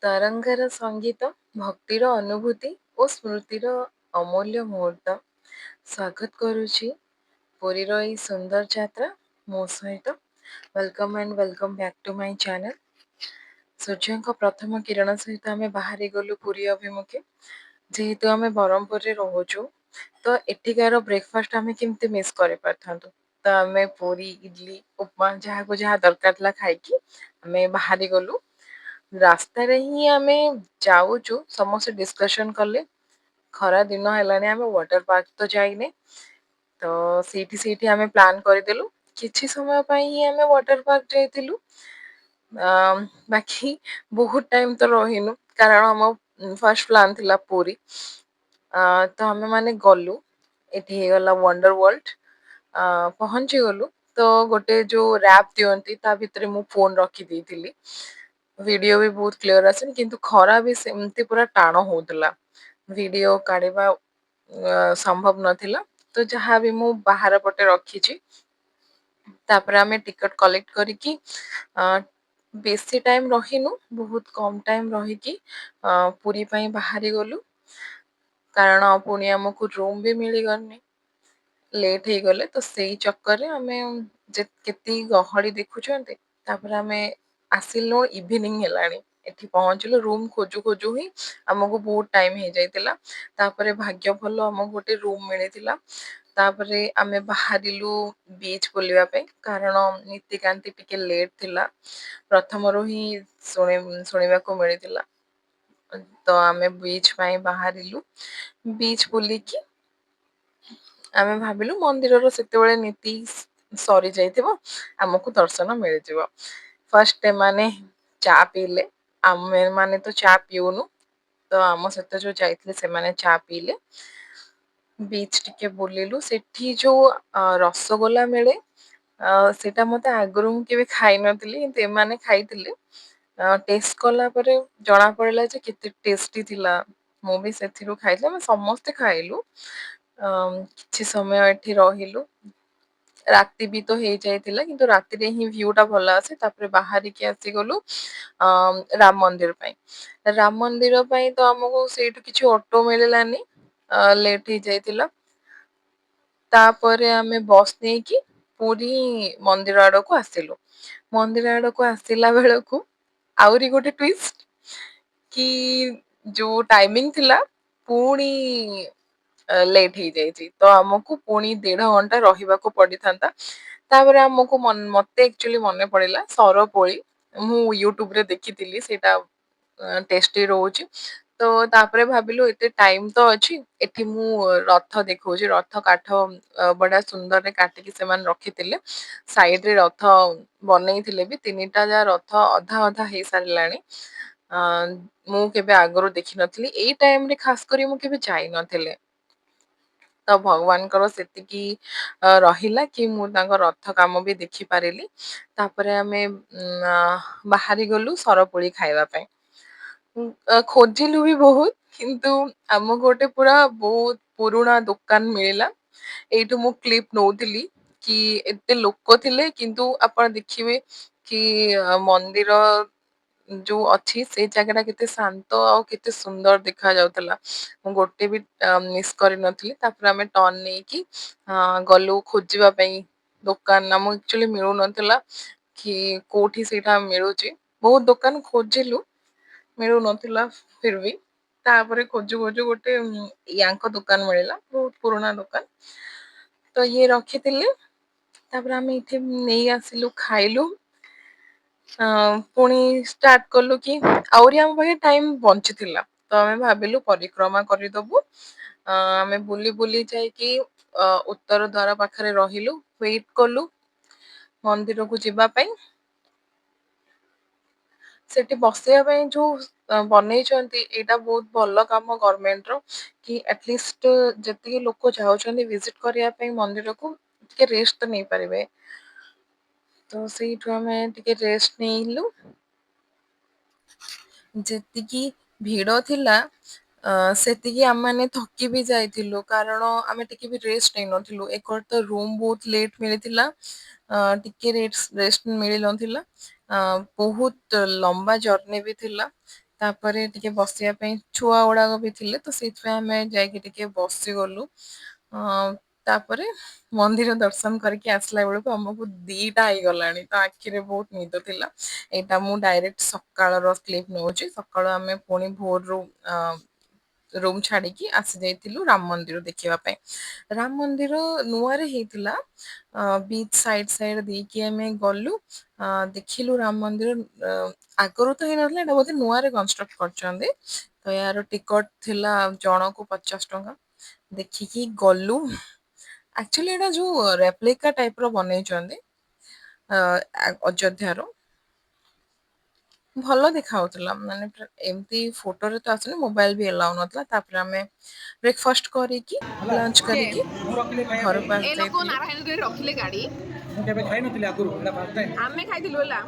ତରଙ୍ଗର ସଙ୍ଗୀତ, ଭକ୍ତିର ଅନୁଭୂତି ଓ ସ୍ମୃତିର ଅମୂଲ୍ୟ ମୁହୂର୍ତ୍ତ। ସ୍ୱାଗତ କରୁଛି ପୁରୀର ଏହି ସୁନ୍ଦର ଯାତ୍ରା ମୋ ସହିତ। Welcome and welcome back to my channel. ସୂର୍ଯ୍ୟଙ୍କ ପ୍ରଥମ କିରଣ ସହିତ ଆମେ ବାହାରି ଗଲୁ ପୁରୀ ଅଭିମୁଖେ। ଯେହେତୁ ଆମେ ବ୍ରହ୍ମପୁରରେ ରହୁଛୁ, ତ ଏଠିକାର ବ୍ରେକଫାଷ୍ଟ ଆମେ କେମିତି ମିସ୍ କରିପାରିଥାନ୍ତୁ। ତ ଆମେ ପୁରୀ, ଇଡଲି, ଉପମା ଯାହାକୁ ଯାହା ଦରକାର ଥିଲା ଖାଇକି ଆମେ ବାହାରି ଗଲୁ। ରାସ୍ତାରେ ହିଁ ଆମେ ଯାଉଛୁ, ସମସ୍ତେ ଡିସ୍କସନ କଲେ ଖରା ଦିନ ହେଲାଣି, ଆମେ ୱାଟର ପାର୍କ ତ ଯାଇନେ। ତ ସେଇଠି ଆମେ ପ୍ଲାନ୍ କରିଦେଲୁ। କିଛି ସମୟ ପାଇଁ ହିଁ ଆମେ ୱାଟର ପାର୍କ ଯାଇଥିଲୁ। ବାକି ବହୁତ ଟାଇମ ତ ରହିନୁ, କାରଣ ଆମ ଫାର୍ଷ୍ଟ ପ୍ଲାନ୍ ଥିଲା ପୁରୀ। ତ ଆମେ ମାନେ ଗଲୁ, ଏଠି ହେଇଗଲା ୱଣ୍ଡର ୱାର୍ଲଡ। ପହଞ୍ଚି ଗଲୁ ତ ଗୋଟେ ଯୋଉ ରାପ୍ ଦିଅନ୍ତି ତା ଭିତରେ ମୁଁ ଫୋନ ରଖି ଦେଇଥିଲି। ଭିଡିଓ ବି ବହୁତ କ୍ଲିୟର ଆସେନି, କିନ୍ତୁ ଖରା ବି ସେମିତି ପୁରା ଟାଣ ହଉଥିଲା, ଭିଡିଓ କାଢିବା ସମ୍ଭବ ନଥିଲା। ତ ଯାହା ବି ମୁଁ ବାହାର ପଟେ ରଖିଛି। ତାପରେ ଆମେ ଟିକଟ କଲେକ୍ଟ କରିକି ବେଶୀ ଟାଇମ ରହିନୁ, ବହୁତ କମ ଟାଇମ ରହିକି ପୁରୀ ପାଇଁ ବାହାରି ଗଲୁ। କାରଣ ପୁଣି ଆମକୁ ରୁମ ବି ମିଳିଗନି, ଲେଟ୍ ହେଇଗଲେ। ତ ସେଇ ଚକ୍କରରେ ଆମେ କେତିକି ଗହଳି ଦେଖୁଛନ୍ତି। ତାପରେ ଆମେ ଆସିଲୁ, ଇଭିନିଂ ହେଲାଣି, ଏଠି ପହଞ୍ଚିଲୁ। ରୁମ ଖୋଜୁ ଖୋଜୁ ହିଁ ଆମକୁ ବହୁତ ଟାଇମ ହେଇଯାଇଥିଲା। ତାପରେ ଭାଗ୍ୟ ଭଲ, ଆମକୁ ଗୋଟେ ରୁମ ମିଳିଥିଲା। ତାପରେ ଆମେ ବାହାରିଲୁ ବିଚ୍ ବୁଲିବା ପାଇଁ, କାରଣ ନୀତିକାନ୍ତି ଟିକେ ଲେଟ୍ ଥିଲା, ପ୍ରଥମରୁ ହିଁ ଶୁଣିବାକୁ ମିଳିଥିଲା। ତ ଆମେ ବିଚ୍ ପାଇଁ ବାହାରିଲୁ। ବିଚ୍ ବୁଲିକି ଆମେ ଭାବିଲୁ ମନ୍ଦିରର ସେତେବେଳେ ନୀତି ସରି ଯାଇଥିବ, ଆମକୁ ଦର୍ଶନ ମିଳିଯିବ। ଫାଷ୍ଟ ଏମାନେ ଚା ପିଇଲେ, ଆମେ ମାନେ ତ ଚା ପିଉନୁ। ତ ଆମ ସହିତ ଯୋଉ ଯାଇଥିଲେ ସେମାନେ ଚା ପିଇଲେ। ବିଚ୍ ଟିକେ ବୁଲିଲୁ। ସେଠି ଯୋଉ ରସଗୋଲା ମିଳେ, ସେଇଟା ମତେ ଆଗରୁ ମୁଁ କେବେ ଖାଇ ନଥିଲି, କିନ୍ତୁ ଏମାନେ ଖାଇଥିଲେ। ଟେଷ୍ଟ କଲା ପରେ ଜଣା ପଡିଲା ଯେ କେତେ ଟେଷ୍ଟି ଥିଲା। ମୁଁ ବି ସେଥିରୁ ଖାଇଥିଲି, ଆମେ ସମସ୍ତେ ଖାଇଲୁ। କିଛି ସମୟ ଏଠି ରହିଲୁ। ରାତି ବି ତ ହେଇଯାଇଥିଲା, କିନ୍ତୁ ରାତିରେ ହିଁ ଭିଉ ଟା ଭଲ ଆସେ। ତାପରେ ବାହାରିକି ଆସିଗଲୁ ରାମ ମନ୍ଦିର ପାଇଁ। ରାମ ମନ୍ଦିର ପାଇଁ ତ ଆମକୁ ସେଇଠୁ କିଛି ଅଟୋ ମିଳିଲାନି, ଲେଟ୍ ହେଇଯାଇଥିଲା। ତାପରେ ଆମେ ବସ୍ ନେଇକି ପୁରୀ ମନ୍ଦିର ଆଡକୁ ଆସିଲୁ। ମନ୍ଦିର ଆଡକୁ ଆସିଲା ବେଳକୁ ଆହୁରି ଗୋଟେ ଟୁଇଷ୍ଟ, କି ଯୋଉ ଟାଇମିଂ ଥିଲା ପୁଣି ଲେଟ୍ ହେଇଯାଇଛି। ତ ଆମକୁ ପୁଣି 1.5 ଘଣ୍ଟା ରହିବାକୁ ପଡିଥାନ୍ତା। ତାପରେ ଆମକୁ ମତେ ଆକ୍ଚୁଆଲି ମନେ ପଡିଲା ସରପୋଳି, ମୁଁ ୟୁଟ୍ୟୁବ ରେ ଦେଖିଥିଲି ସେଇଟା ଟେଷ୍ଟି ରହୁଛି। ତ ତାପରେ ଭାବିଲୁ ଏତେ ଟାଇମ ତ ଅଛି, ଏଠି ମୁଁ ରଥ ଦେଖଉଛି, ରଥ କାଠ ବଢିଆ ସୁନ୍ଦରରେ କାଟିକି ସେମାନେ ରଖିଥିଲେ। ସାଇଡ ରେ ରଥ ବନେଇଥିଲେ ବି, 3ଟା ଯାହା ରଥ ଅଧା ଅଧା ହେଇସାରିଲାଣି। ମୁଁ କେବେ ଆଗରୁ ଦେଖିନଥିଲି, ଏଇ ଟାଇମ ରେ ଖାସ କରି ମୁଁ କେବେ ଯାଇନଥିଲି। ତ ଭଗବାନଙ୍କର ସେତିକି ରହିଲା କି ମୁଁ ତାଙ୍କ ରଥ କାମ ବି ଦେଖିପାରିଲି। ତାପରେ ଆମେ ବାହାରି ଗଲୁ ସରପୁଳି ଖାଇବା ପାଇଁ। ଖୋଜିଲୁ ବି ବହୁତ, କିନ୍ତୁ ଆମକୁ ଗୋଟେ ପୁରା ବହୁତ ପୁରୁଣା ଦୋକାନ ମିଳିଲା। ଏଇଠୁ ମୁଁ କ୍ଲିପ ନଉଥିଲି କି ଏତେ ଲୋକ ଥିଲେ, କିନ୍ତୁ ଆପଣ ଦେଖିବେ କି ମନ୍ଦିର ଯୋଉ ଅଛି ସେଇ ଜାଗା ଟା କେତେ ଶାନ୍ତ ଆଉ କେତେ ସୁନ୍ଦର ଦେଖା ଯାଉଥିଲା। ମୁଁ ଗୋଟେ ବି ମିସ୍ କରିନଥିଲି। ତାପରେ ଆମେ ଟର୍ନ ନେଇକି ଗଲୁ ଖୋଜିବା ପାଇଁ ଦୋକାନ। ଆମକୁ ଆକ୍ଚୁଆଲି ମିଳୁନଥିଲା କି କୋଉଠି ସେଇଟା ମିଳୁଛି, ବହୁତ ଦୋକାନ ଖୋଜିଲୁ, ମିଳୁନଥିଲା ଫିର ବି। ତାପରେ ଖୋଜୁ ଖୋଜୁ ଗୋଟେ ୟାଙ୍କ ଦୋକାନ ମିଳିଲା, ବହୁତ ପୁରୁଣା ଦୋକାନ। ତ ଇଏ ରଖିଥିଲେ, ତାପରେ ଆମେ ଏଇଠି ନେଇ ଆସିଲୁ, ଖାଇଲୁ। ପୁଣି ଷ୍ଟାର୍ଟ କଲୁ କି ଆହୁରି ଆମ ପାଖେ ଟାଇମ ବଞ୍ଚିଥିଲା। ତ ଆମେ ଭାବିଲୁ ପରିକ୍ରମା କରିଦବୁ। ଆମେ ବୁଲି ବୁଲି ଯାଇକି ଉତ୍ତର ଦ୍ୱାର ପାଖରେ ରହିଲୁ, ୱେଟ କଲୁ ମନ୍ଦିରକୁ ଯିବା ପାଇଁ। ସେଠି ବସିବା ପାଇଁ ଯୋଉ ବନେଇଛନ୍ତି, ଏଇଟା ବହୁତ ଭଲ କାମ ଗଭର୍ଣମେଣ୍ଟ ର, କି ଆଟଲିଷ୍ଟ ଯେତିକି ଲୋକ ଯାଉଛନ୍ତି ଭିଜିଟ କରିବା ପାଇଁ ମନ୍ଦିରକୁ, ଟିକେ ରେଷ୍ଟ ତ ନେଇପାରିବେ। ତ ସେଇଠୁ ଆମେ ଟିକେ ରେଷ୍ଟ ନେଇଲୁ। ଯେତିକି ଭିଡ ଥିଲା, ସେତିକି ଆମେମାନେ ଥକି ବି ଯାଇଥିଲୁ, କାରଣ ଆମେ ଟିକେ ବି ରେଷ୍ଟ ନେଇନଥିଲୁ। ତ ରୁମ ବହୁତ ଲେଟ ମିଳିଥିଲା, ଟିକେ ରେଷ୍ଟ ମିଳିନଥିଲା। ବହୁତ ଲମ୍ବା ଜର୍ଣ୍ଣି ବି ଥିଲା। ତାପରେ ଟିକେ ବସିବା ପାଇଁ ଛୁଆ ଗୁଡ଼ାକ ବି ଥିଲେ ତ ସେଇଥିପାଇଁ ଆମେ ଯାଇକି ଟିକେ ବସିଗଲୁ। ତାପରେ ମନ୍ଦିର ଦର୍ଶନ କରିକି ଆସିଲା ବେଳକୁ ଆମକୁ 2ଟା ହେଇଗଲାଣି ତ ଆଖିରେ ବହୁତ ନିଦ ଥିଲା। ଏଇଟା ମୁଁ ଡାଇରେକ୍ଟ ସକାଳର କ୍ଲିପ ନଉଛି। ସକାଳୁ ଆମେ ପୁଣି ଭୋରରୁ ରୁମ ଛାଡିକି ଆସି ଯାଇଥିଲୁ ରାମ ମନ୍ଦିର ଦେଖିବା ପାଇଁ। ରାମ ମନ୍ଦିର ନୂଆରେ ହେଇଥିଲା। ବିଚ୍ ସାଇଡ ଦେଇକି ଆମେ ଗଲୁ। ଦେଖିଲୁ ରାମ ମନ୍ଦିର ଆଗରୁ ତ ହେଇନଥିଲା, ଏଇଟା ବୋଧେ ନୂଆରେ କନଷ୍ଟ୍ରକ୍ଟ କରିଛନ୍ତି। ତ ୟାର ଟିକଟ ଥିଲା ଜଣକୁ 50 ଟଙ୍କା। ଦେଖିକି ଗଲୁ। ଆକ୍ଚୁଆଲି ଏଇଟା ଯୋଉ ରେପ୍ଲିକା ଟାଇପ ର ବନେଇଛନ୍ତି ଅଯୋଧ୍ୟାର। ଭଲ ଦେଖା ହଉଥିଲା, ମାନେ ଏମିତି ଫଟୋରେ ତ ଆସୁନି, ମୋବାଇଲ ବି ଏଲାଉ ନଥିଲା। ତାପରେ ଆମେ ବ୍ରେକଫାଷ୍ଟ କରିକି ହେଲା ଲଞ୍ଚ କିଏ କରିକି ମୁଁ ରଖିଲି ଖାଇବା ପାଇଁ ଘରକୁ ଏ ଆସି ଲୋକ ଯାଇଥିଲୁ। ନାରାୟଣ ଯୋଉ ରଖିଲେ ଗାଡି ମୁଁ କେବେ ଖାଇନଥିଲି ଆଗରୁ, ଏଇଟା ଫାର୍ଷ୍ଟ ଟାଇମ୍ ଆମେ ଖାଇଥିଲୁ ହେଲା।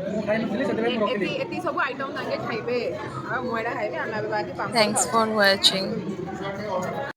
ମୁଁ ଖାଇନଥିଲି ସେଥିପାଇଁ ମୁଁ ରଖିଲି। ଏତି ସବୁ ଆଇଟମ ତାଙ୍କେ ଖାଇବେ ଆଉ ମୁଁ ଏଇଟା ଖାଇବି। ଆମେ ଏବେ ବାକି ପାମ୍ପଡ଼ ଥ୍ୟାଙ୍କସ୍ ଖାଉଛୁ। For watching.